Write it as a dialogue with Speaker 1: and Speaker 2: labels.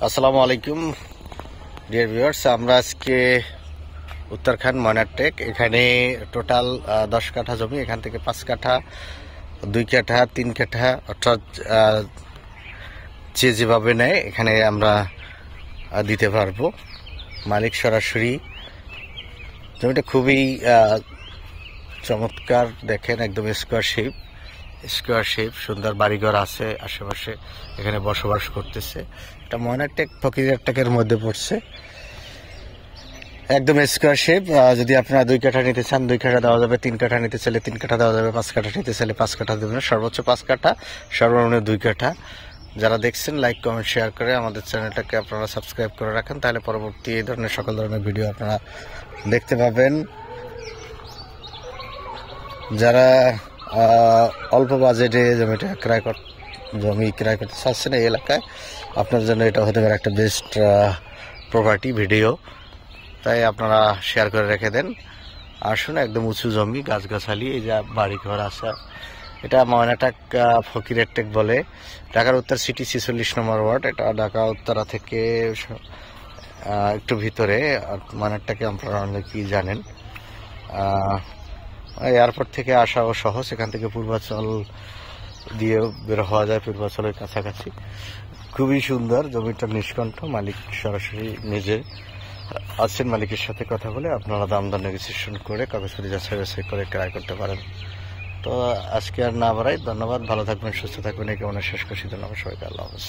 Speaker 1: আসসালামু আলাইকুম dear viewers, আমরা আজকে উত্তরাখণ্ড ময়নারটেক। এখানে টোটাল 10 কাঠা জমি, এখান থেকে 5 কাঠা, 2 কাঠা, 3 কাঠা, অর্থাৎ যে যেভাবে নেয় এখানে আমরা দিতে পারবো। মালিক সরাসরি। জমিটা খুবই চমৎকার, দেখেন একদম স্কোয়ার শেপ, সুন্দর বাড়িঘর আছে আশেপাশে, এখানে বসবাস করতেছে। এটা ময়নারটেক ফকিরহাটের মধ্যে পড়ছে, একদম স্কোয়ার শেপ। যদি আপনারা 2 কাঠা নিতে চান 2 কাঠা দেওয়া যাবে, 3 কাঠা নিতে চাইলে 3 কাঠা দেওয়া যাবে, 5 কাঠা নিতে চাইলে 5 কাঠা দেবেন। সর্বোচ্চ 5 কাঠা, সর্বনিম্ন 2 কাঠা। যারা দেখছেন লাইক কমেন্ট শেয়ার করে আমাদের চ্যানেলটাকে আপনারা সাবস্ক্রাইব করে রাখেন, তাহলে পরবর্তী এই ধরনের সকল ধরনের ভিডিও আপনারা দেখতে পাবেন। যারা অল্প বাজেটে জমি ক্রয় করতে চাচ্ছেন এই এলাকায়, আপনার জন্য এটা হতে পারে একটা বেস্ট প্রপার্টি ভিডিও, তাই আপনারা শেয়ার করে রেখে দেন। আসুন, একদম উঁচু জমি, গাছগাছালি, এই যা বাড়িঘর আছে। এটা ময়নারটেক ফকিরহাটেক বলে, ঢাকার উত্তর সিটি 46 নম্বর ওয়ার্ড। এটা ঢাকা উত্তরা থেকে একটু ভিতরে। ময়নারটেকে আপনারা অনেকেই জানেন, এয়ারপোর্ট থেকে আসাও সহজ। এখান থেকে পূর্বাচল দিয়ে বের হওয়া যায়, পূর্বাচলের কাছাকাছি। খুবই সুন্দর জমিটা, নিষ্কণ্ঠ। মালিক সরাসরি নিজে আছেন, মালিকের সাথে কথা বলে আপনারা দাম দর নেগোসিয়েশন করে কাগজপত্র যাচাই বাছাই করে ক্রয় করতে পারেন। তো আজকে আর না বাড়াই, ধন্যবাদ। ভালো থাকবেন, সুস্থ থাকবেন, এই কেমন শেষ করছি। ধন্যবাদ সবাইকে, আল্লাহ হাফেজ।